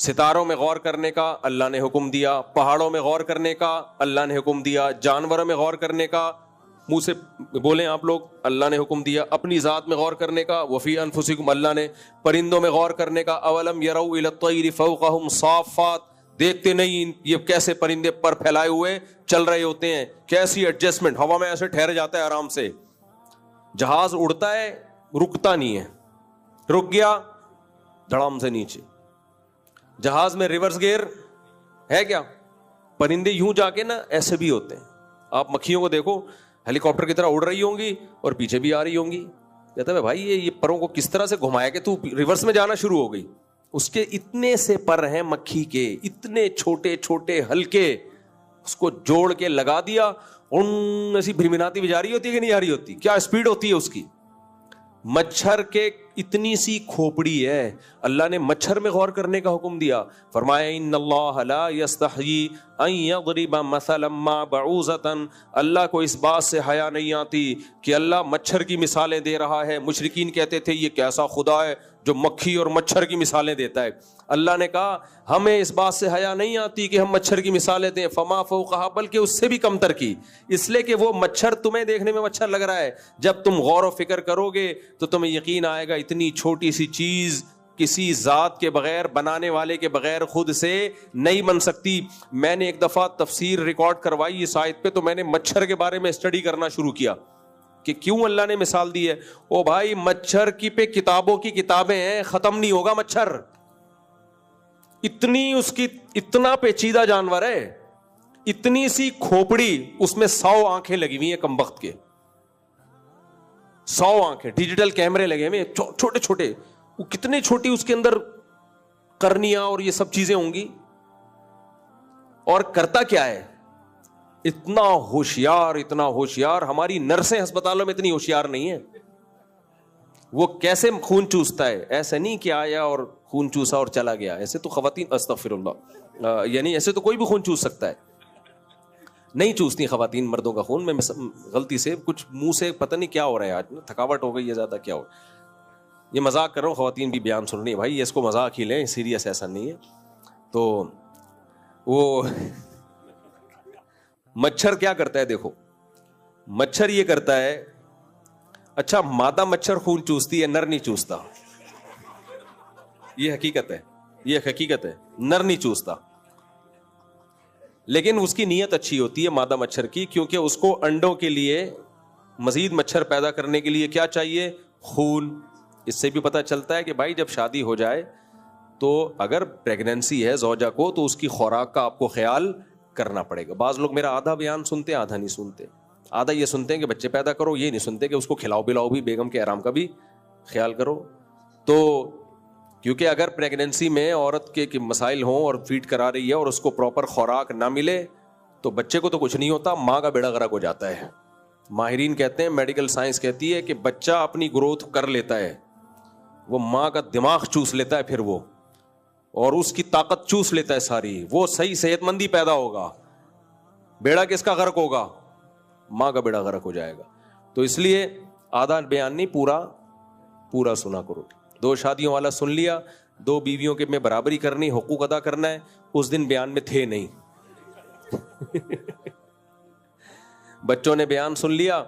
ستاروں میں غور کرنے کا اللہ نے حکم دیا, پہاڑوں میں غور کرنے کا اللہ نے حکم دیا, جانوروں میں غور کرنے کا, منہ سے بولیں آپ لوگ, اللہ نے حکم دیا, اپنی ذات میں غور کرنے کا, وفی انفسکم اللہ نے, پرندوں میں غور کرنے کا, اولم یروا الی الطیر فوقہم صافات, دیکھتے نہیں یہ کیسے پرندے پر پھیلائے ہوئے چل رہے ہوتے ہیں, کیسی ایڈجسٹمنٹ, ہوا میں ایسے ٹھہر جاتا ہے آرام سے. جہاز اڑتا ہے رکتا نہیں ہے, رک گیا دھڑام سے نیچے. جہاز میں ریورس گیئر ہے کیا؟ پرندے یوں جا کے نا ایسے بھی ہوتے ہیں. آپ مکھیوں کو دیکھو ہیلی کاپٹر کی طرح اڑ رہی ہوں گی اور پیچھے بھی آ رہی ہوں گی. کہتا ہے بھائی یہ پروں کو کس طرح سے گھمایا کہ تو ریورس میں جانا شروع ہو گئی. اس کے اتنے سے پر ہیں مکھی کے, اتنے چھوٹے چھوٹے ہلکے, اس کو جوڑ کے لگا دیا, ایسی بھرمناتی بھی جا رہی ہوتی ہے کہ نہیں آ رہی ہوتی, کیا اسپیڈ ہوتی ہے اس کی. مچھر کے اتنی سی کھوپڑی ہے, اللہ نے مچھر میں غور کرنے کا حکم دیا, فرمایا ان اللہ لا یستحیی ان یضرب مثلا ما بعوضۃ, اللہ کو اس بات سے حیا نہیں آتی کہ اللہ مچھر کی مثالیں دے رہا ہے. مشرکین کہتے تھے یہ کیسا خدا ہے جو مکھی اور مچھر کی مثالیں دیتا ہے. اللہ نے کہا ہمیں اس بات سے حیا نہیں آتی کہ ہم مچھر کی مثالیں دیں, فما فوقہا, بلکہ اس سے بھی کمتر کی, اس لیے کہ وہ مچھر تمہیں دیکھنے میں مچھر لگ رہا ہے, جب تم غور و فکر کرو گے تو تمہیں یقین آئے گا اتنی چھوٹی سی چیز کسی ذات کے بغیر, بنانے والے کے بغیر خود سے نہیں بن سکتی. میں نے ایک دفعہ تفسیر ریکارڈ کروائی اس آیت پہ, تو میں نے مچھر کے بارے میں اسٹڈی کرنا شروع کیا کہ کیوں اللہ نے مثال دی ہے. او بھائی مچھر کی پہ کتابوں کی کتابیں ہیں, ختم نہیں ہوگا مچھر, اتنی اس کی, اتنا پیچیدہ جانور ہے, اتنی سی کھوپڑی, اس میں 100 آنکھیں لگی ہوئی ہیں کمبخت کے, 100 آنکھیں, ڈیجیٹل کیمرے لگے ہوئے چھوٹے چھوٹے, وہ کتنے چھوٹی اس کے اندر کرنیاں اور یہ سب چیزیں ہوں گی. اور کرتا کیا ہے, اتنا ہوشیار, اتنا ہوشیار, ہماری نرسیں ہسپتالوں میں اتنی ہوشیار نہیں ہیں. وہ کیسے خون چوستا ہے, ایسے نہیں کہ آیا اور خون چوسا اور چلا گیا, ایسے تو خواتین, استغفر اللہ, یعنی ایسے تو کوئی بھی خون چوس سکتا ہے, نہیں چوستی خواتین مردوں کا خون. میں غلطی سے کچھ منہ سے پتہ نہیں کیا ہو رہا ہے آج, تھکاوٹ ہو گئی ہے زیادہ, کیا ہو, یہ مذاق کر رہا ہوں, خواتین بھی بیان سن رہی ہیں بھائی, اس کو مذاق ہی لیں, سیریس ایسا نہیں ہے. تو وہ مچھر کیا کرتا ہے دیکھو, مچھر یہ کرتا ہے, اچھا مادہ مچھر خون چوستی ہے, نر نہیں چوستا, یہ حقیقت ہے, یہ حقیقت ہے, نر نہیں چوستا. لیکن اس کی نیت اچھی ہوتی ہے مادہ مچھر کی, کیونکہ اس کو انڈوں کے لیے, مزید مچھر پیدا کرنے کے لیے کیا چاہیے, خون. اس سے بھی پتہ چلتا ہے کہ بھائی جب شادی ہو جائے تو اگر پریگننسی ہے زوجہ کو, تو اس کی خوراک کا آپ کو خیال کرنا پڑے گا. بعض لوگ میرا آدھا بیان سنتے ہیں, آدھا نہیں سنتے. آدھا یہ سنتے ہیں کہ بچے پیدا کرو, یہ نہیں سنتے کہ اس کو کھلاؤ پلاؤ بھی, بیگم کے آرام کا بھی خیال کرو. تو کیونکہ اگر پریگننسی میں عورت کے مسائل ہوں اور فیڈ کرا رہی ہے اور اس کو پراپر خوراک نہ ملے تو بچے کو تو کچھ نہیں ہوتا, ماں کا بیڑا غرق ہو جاتا ہے. ماہرین کہتے ہیں, میڈیکل سائنس کہتی ہے کہ بچہ اپنی گروتھ کر لیتا ہے, وہ ماں کا دماغ چوس لیتا ہے پھر وہ, اور اس کی طاقت چوس لیتا ہے ساری, وہ صحیح صحت مندی پیدا ہوگا. بیڑا کس کا غرق ہوگا, ماں کا بیڑا غرق ہو جائے گا. تو اس لیے آدھا بیان نہیں, پورا سنا کرو. 2 شادیوں والا سن لیا, 2 بیویوں کے میں برابری کرنی, حقوق ادا کرنا ہے, اس دن بیان میں تھے نہیں. بچوں نے بیان سن لیا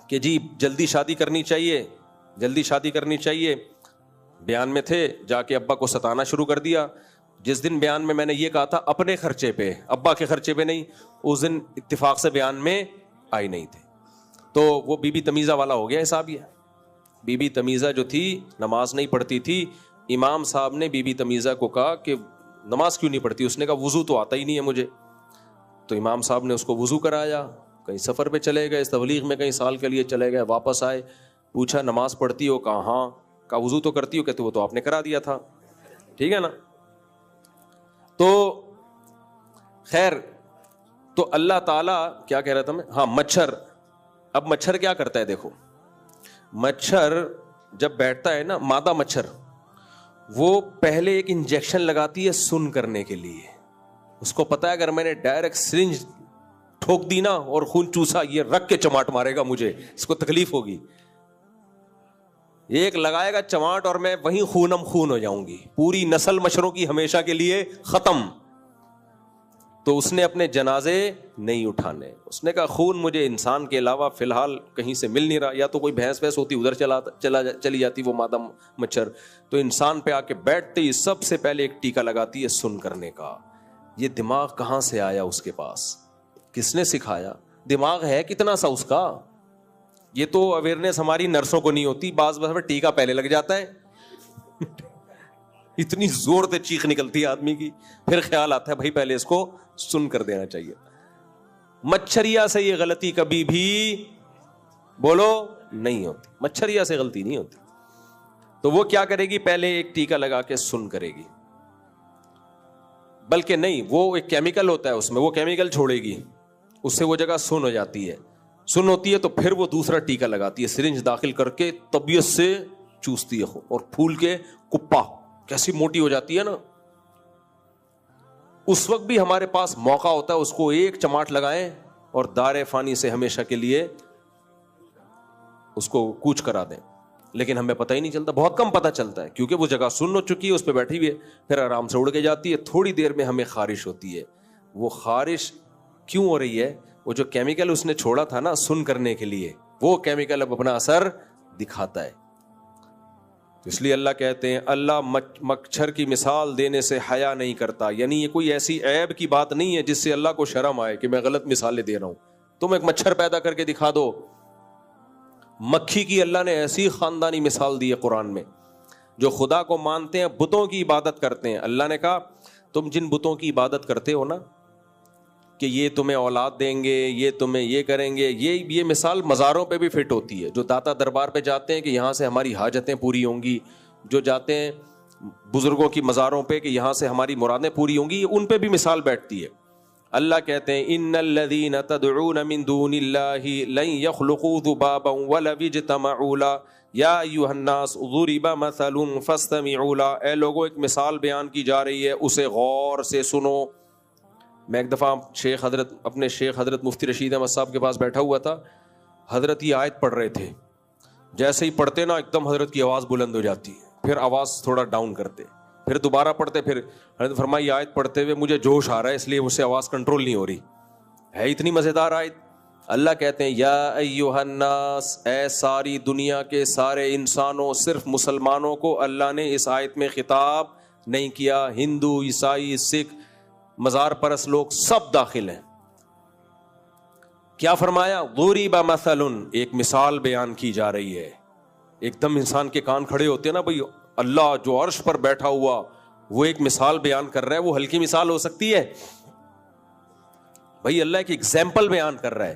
کہ جی جلدی شادی کرنی چاہیے, جلدی شادی کرنی چاہیے, بیان میں تھے, جا کے ابا کو ستانا شروع کر دیا. جس دن بیان میں نے یہ کہا تھا اپنے خرچے پہ, ابا کے خرچے پہ نہیں, اس دن اتفاق سے بیان میں آئی نہیں تھے. تو وہ بی بی تمیزہ والا ہو گیا حساب. یہ بی بی تمیزہ جو تھی نماز نہیں پڑھتی تھی, امام صاحب نے بی بی تمیزہ کو کہا کہ نماز کیوں نہیں پڑھتی, اس نے کہا وضو تو آتا ہی نہیں ہے مجھے. تو امام صاحب نے اس کو وضو کرایا, کہیں سفر پہ چلے گئے, تبلیغ میں کہیں سال کے لیے چلے گئے, واپس آئے, پوچھا نماز پڑھتی ہو, کہا ہاں, کہا وضو تو کرتی ہو, کہتے وہ تو آپ نے کرا دیا تھا. ٹھیک ہے نا. تو خیر, تو اللہ تعالیٰ کیا کہہ رہا تھا میں, ہاں مچھر. اب مچھر کیا کرتا ہے دیکھو, مچھر جب بیٹھتا ہے نا, مادہ مچھر, وہ پہلے ایک انجیکشن لگاتی ہے سن کرنے کے لیے. اس کو پتا ہے اگر میں نے ڈائریکٹ سرنج ٹھوک دی نا اور خون چوسا, یہ رکھ کے چماٹ مارے گا مجھے, اس کو تکلیف ہوگی. ایک لگائے گا چماٹ اور میں وہیں خونم خون ہو جاؤں گی، پوری نسل مچھروں کی ہمیشہ کے لیے ختم. تو اس نے اپنے جنازے نہیں اٹھانے. اس نے کہا خون مجھے انسان کے علاوہ فی الحال کہیں سے مل نہیں رہا، یا تو کوئی بھینس ویس ہوتی ادھر چلی جاتی وہ مادہ مچھر، تو انسان پہ آ کے بیٹھتے ہی سب سے پہلے ایک ٹیکا لگاتی ہے سن کرنے کا. یہ دماغ کہاں سے آیا اس کے پاس؟ کس نے سکھایا؟ دماغ ہے کتنا سا اس کا؟ یہ تو اویئرنیس ہماری نرسوں کو نہیں ہوتی. بعض بار ٹیکا پہلے لگ جاتا ہے اتنی زور سے چیخ نکلتی ہے آدمی کی، پھر خیال آتا ہے بھائی پہلے اس کو سن کر دینا چاہیے. مچھریا سے یہ غلطی کبھی بھی بولو نہیں ہوتی، مچھریا سے غلطی نہیں ہوتی. تو وہ کیا کرے گی؟ پہلے ایک ٹیکا لگا کے سن کرے گی. بلکہ نہیں، وہ ایک کیمیکل ہوتا ہے اس میں، وہ کیمیکل چھوڑے گی، اس سے وہ جگہ سن ہو جاتی ہے. سن ہوتی ہے تو پھر وہ دوسرا ٹیکا لگاتی ہے، سرنج داخل کر کے طبیعت سے چوستی ہے اور پھول کے کپا کیسی موٹی ہو جاتی ہے نا. اس وقت بھی ہمارے پاس موقع ہوتا ہے اس کو ایک چماٹ لگائیں اور دار فانی سے ہمیشہ کے لیے اس کو کوچ کرا دیں. لیکن ہمیں پتہ ہی نہیں چلتا، بہت کم پتہ چلتا ہے، کیونکہ وہ جگہ سن ہو چکی ہے، اس پہ بیٹھی ہوئی ہے، پھر آرام سے اڑ کے جاتی ہے. تھوڑی دیر میں ہمیں خارش ہوتی ہے. وہ خارش کیوں ہو رہی ہے؟ وہ جو کیمیکل اس نے چھوڑا تھا نا سن کرنے کے لیے، وہ کیمیکل اب اپنا اثر دکھاتا ہے. اس لیے اللہ کہتے ہیں اللہ مچھر کی مثال دینے سے حیا نہیں کرتا. یعنی یہ کوئی ایسی عیب کی بات نہیں ہے جس سے اللہ کو شرم آئے کہ میں غلط مثالیں دے رہا ہوں. تم ایک مچھر پیدا کر کے دکھا دو. مکھی کی اللہ نے ایسی خاندانی مثال دی ہے قرآن میں. جو خدا کو مانتے ہیں بتوں کی عبادت کرتے ہیں، اللہ نے کہا تم جن بتوں کی عبادت کرتے ہو نا کہ یہ تمہیں اولاد دیں گے، یہ تمہیں یہ کریں گے، یہ مثال مزاروں پہ بھی فٹ ہوتی ہے. جو داتا دربار پہ جاتے ہیں کہ یہاں سے ہماری حاجتیں پوری ہوں گی، جو جاتے ہیں بزرگوں کی مزاروں پہ کہ یہاں سے ہماری مرادیں پوری ہوں گی، ان پہ بھی مثال بیٹھتی ہے. اللہ کہتے ہیں ان الذین تدعون من دون اللہ لن یخلقوا ذبابا ولو اجتمعوا له یا ایھا الناس ضرب مثل فاستمعوا له. اے لوگوں ایک مثال بیان کی جا رہی ہے، اسے غور سے سنو. میں ایک دفعہ اپنے شیخ حضرت مفتی رشید احمد صاحب کے پاس بیٹھا ہوا تھا. حضرت یہ آیت پڑھ رہے تھے، جیسے ہی پڑھتے نا ایک دم حضرت کی آواز بلند ہو جاتی، پھر آواز تھوڑا ڈاؤن کرتے، پھر دوبارہ پڑھتے، پھر حضرت فرمائی آیت پڑھتے ہوئے مجھے جوش آ رہا ہے اس لیے مجھ سے آواز کنٹرول نہیں ہو رہی. ہے اتنی مزیدار آیت. اللہ کہتے ہیں یا ایھا الناس، اے ساری دنیا کے سارے انسانوں، صرف مسلمانوں کو اللہ نے اس آیت میں خطاب نہیں کیا. ہندو، عیسائی، سکھ، مزار پرست لوگ سب داخل ہیں. کیا فرمایا؟ ضرب مثل، ایک مثال بیان کی جا رہی ہے. ایک دم انسان کے کان کھڑے ہوتے ہیں نا بھائی، اللہ جو عرش پر بیٹھا ہوا وہ ایک مثال بیان کر رہا ہے. وہ ہلکی مثال ہو سکتی ہے بھائی؟ اللہ ایک ایگزامپل بیان کر رہا ہے.